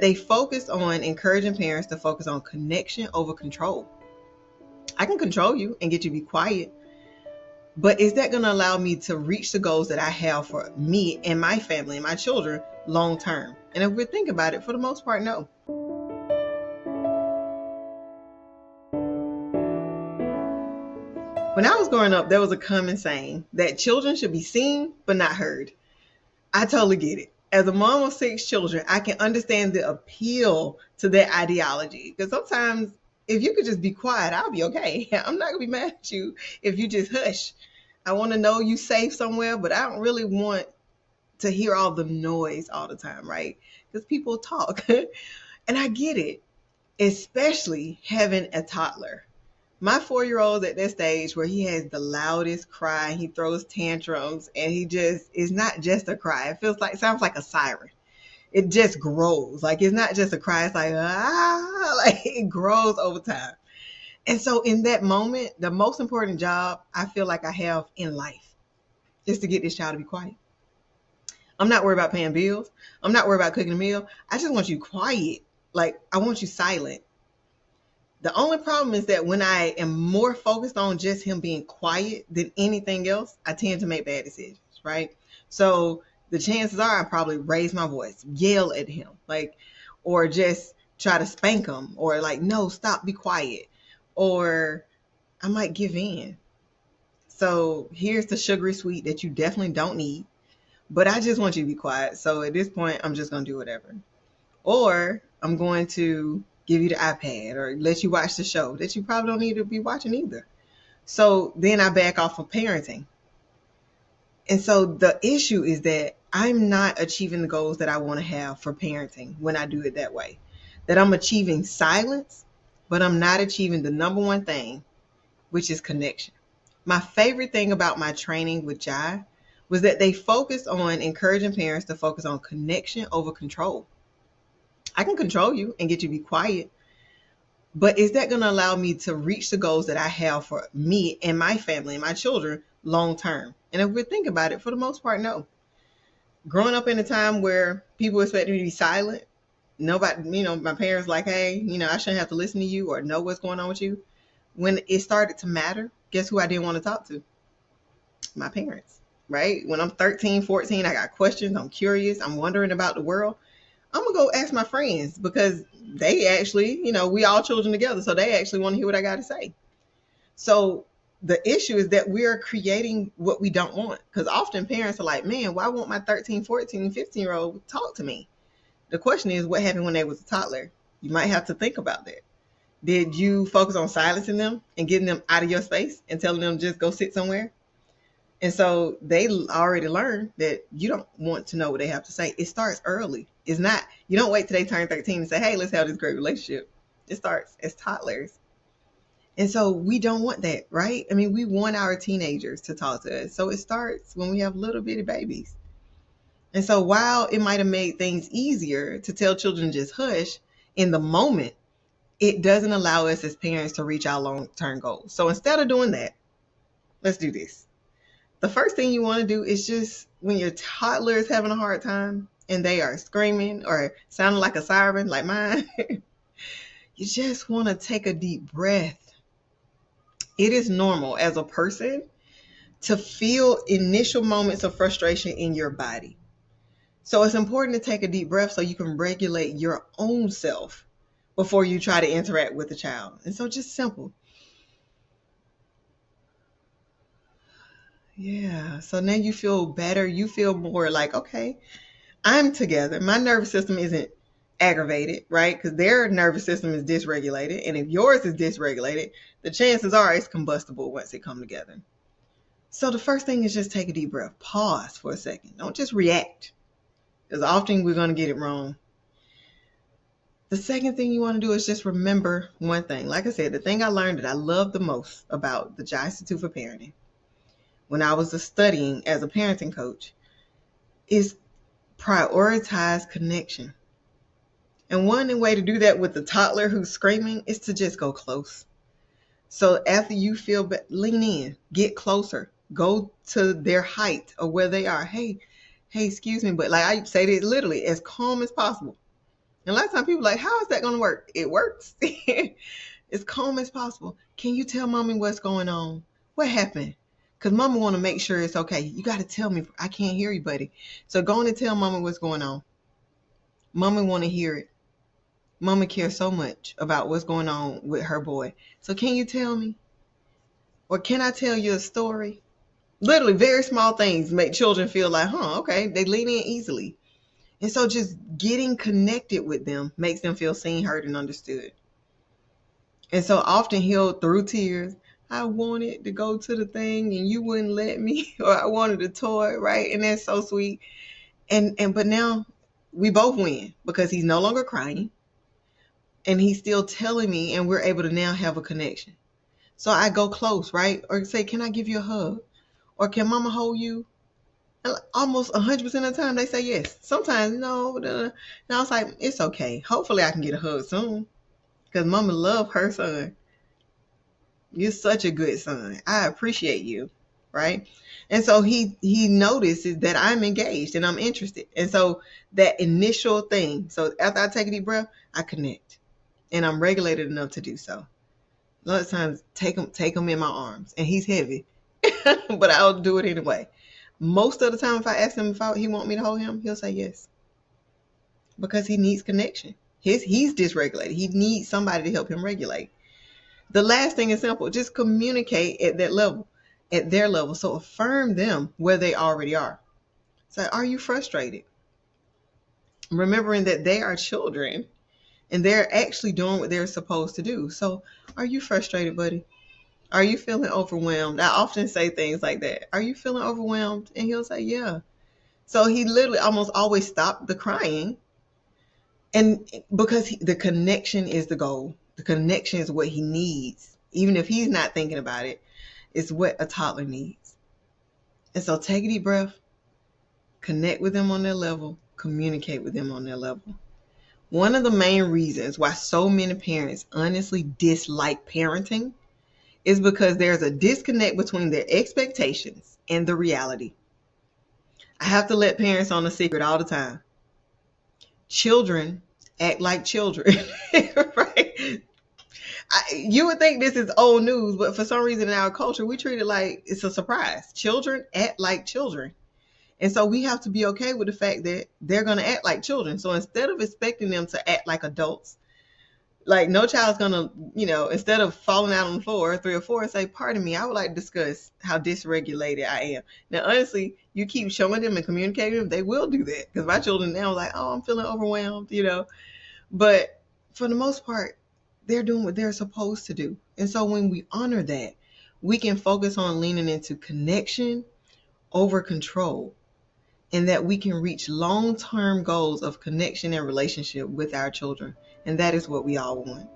They focus on encouraging parents to focus on connection over control. I can control you and get you to be quiet, but is that going to allow me to reach the goals that I have for me and my family and my children long term? And if we think about it, for the most part, no. When I was growing up, there was a common saying that children should be seen but not heard. I totally get it. As a mom of 6 children, I can understand the appeal to that ideology. Because sometimes if you could just be quiet, I'll be okay. I'm not going to be mad at you if you just hush. I want to know you safe somewhere, but I don't really want to hear all the noise all the time, right? Because people talk. And I get it, especially having a toddler. My 4-year-old at that stage where he has the loudest cry, he throws tantrums, and he just, it's not just a cry. Sounds like a siren. It just grows. Like, it's not just a cry. It's like, like it grows over time. And so in that moment, the most important job I feel like I have in life is to get this child to be quiet. I'm not worried about paying bills. I'm not worried about cooking a meal. I just want you quiet. Like, I want you silent. The only problem is that when I am more focused on just him being quiet than anything else, I tend to make bad decisions, right? So the chances are I probably raise my voice, yell at him, like, or just try to spank him, or like, no, stop, be quiet, or I might give in. So here's the sugary sweet that you definitely don't need, but I just want you to be quiet. So at this point, I'm just going to do whatever. Or I'm going to give you the iPad or let you watch the show that you probably don't need to be watching either. So then I back off of parenting. And so the issue is that I'm not achieving the goals that I want to have for parenting when I do it that way. That I'm achieving silence, but I'm not achieving the number one thing, which is connection. My favorite thing about my training with Jai was that they focused on encouraging parents to focus on connection over control. I can control you and get you to be quiet, but is that going to allow me to reach the goals that I have for me and my family and my children long term? And if we think about it, for the most part, no. Growing up in a time where people expected me to be silent, nobody, my parents like, hey, I shouldn't have to listen to you or know what's going on with you. When it started to matter, guess who I didn't want to talk to? My parents, right? When I'm 13, 14, I got questions. I'm curious. I'm wondering about the world. I'm going to go ask my friends because they actually, we all children together. So they actually want to hear what I got to say. So the issue is that we are creating what we don't want, because often parents are like, man, why won't my 13, 14, 15-year-old talk to me? The question is, what happened when they was a toddler? You might have to think about that. Did you focus on silencing them and getting them out of your space and telling them just go sit somewhere? And so they already learned that you don't want to know what they have to say. It starts early. It's not, you don't wait till they turn 13 and say, hey, let's have this great relationship. It starts as toddlers. And so we don't want that, right? I mean, we want our teenagers to talk to us. So it starts when we have little bitty babies. And so while it might have made things easier to tell children just hush in the moment, it doesn't allow us as parents to reach our long-term goals. So instead of doing that, let's do this. The first thing you want to do is just, when your toddler is having a hard time and they are screaming or sounding like a siren like mine, you just want to take a deep breath. It is normal as a person to feel initial moments of frustration in your body. So it's important to take a deep breath so you can regulate your own self before you try to interact with the child. And so just simple. Yeah. So now you feel better. You feel more like, okay, I'm together. My nervous system isn't aggravated, right? Because their nervous system is dysregulated. And if yours is dysregulated, the chances are it's combustible once it comes together. So the first thing is just take a deep breath. Pause for a second. Don't just react, because often we're going to get it wrong. The second thing you want to do is just remember one thing. Like I said, the thing I learned that I love the most about the Jai Institute for Parenting when I was studying as a parenting coach is prioritize connection. And one way to do that with the toddler who's screaming is to just go close. So after you feel, lean in, get closer, go to their height or where they are. Hey, excuse me. But like I say this literally as calm as possible. And a lot of times people are like, how is that going to work? It works. As calm as possible. Can you tell mommy what's going on? What happened? Because mama want to make sure it's okay. You got to tell me. I can't hear you, buddy. So go on and tell mama what's going on. Mama want to hear it. Mama cares so much about what's going on with her boy. So can you tell me? Or can I tell you a story? Literally, very small things make children feel like, okay, they lean in easily. And so just getting connected with them makes them feel seen, heard, and understood. And so often he'll, through tears, I wanted to go to the thing and you wouldn't let me, or I wanted a toy, right? And that's so sweet. But now we both win because he's no longer crying and he's still telling me, and we're able to now have a connection. So I go close, right? Or say, can I give you a hug? Or can mama hold you? And almost 100% of the time they say yes. Sometimes no. And I was like, it's okay. Hopefully I can get a hug soon because mama love her son. You're such a good son. I appreciate you, right? And so he notices that I'm engaged and I'm interested. And so that initial thing, so after I take a deep breath, I connect. And I'm regulated enough to do so. A lot of times, take him in my arms. And he's heavy, but I'll do it anyway. Most of the time, if I ask him if he want me to hold him, he'll say yes. Because he needs connection. He's dysregulated. He needs somebody to help him regulate. The last thing is simple. Just communicate at that level, at their level. So affirm them where they already are. So are you frustrated? Remembering that they are children and they're actually doing what they're supposed to do. So are you frustrated, buddy? Are you feeling overwhelmed? I often say things like that. Are you feeling overwhelmed? And he'll say, yeah. So he literally almost always stopped the crying. And because the connection is the goal. The connection is what he needs. Even if he's not thinking about it, it's what a toddler needs. And so take a deep breath, connect with them on their level, communicate with them on their level. One of the main reasons why so many parents honestly dislike parenting is because there's a disconnect between their expectations and the reality. I have to let parents on a secret all the time. Children act like children, right? You would think this is old news, but for some reason in our culture, we treat it like it's a surprise. Children act like children. And so we have to be okay with the fact that they're going to act like children. So instead of expecting them to act like adults, like no child's going to, instead of falling out on the floor, 3 or 4, say, pardon me, I would like to discuss how dysregulated I am. Now, honestly, you keep showing them and communicating with them, they will do that. Because my children now are like, oh, I'm feeling overwhelmed, But for the most part, they're doing what they're supposed to do. And so when we honor that, we can focus on leaning into connection over control. And that we can reach long-term goals of connection and relationship with our children. And that is what we all want.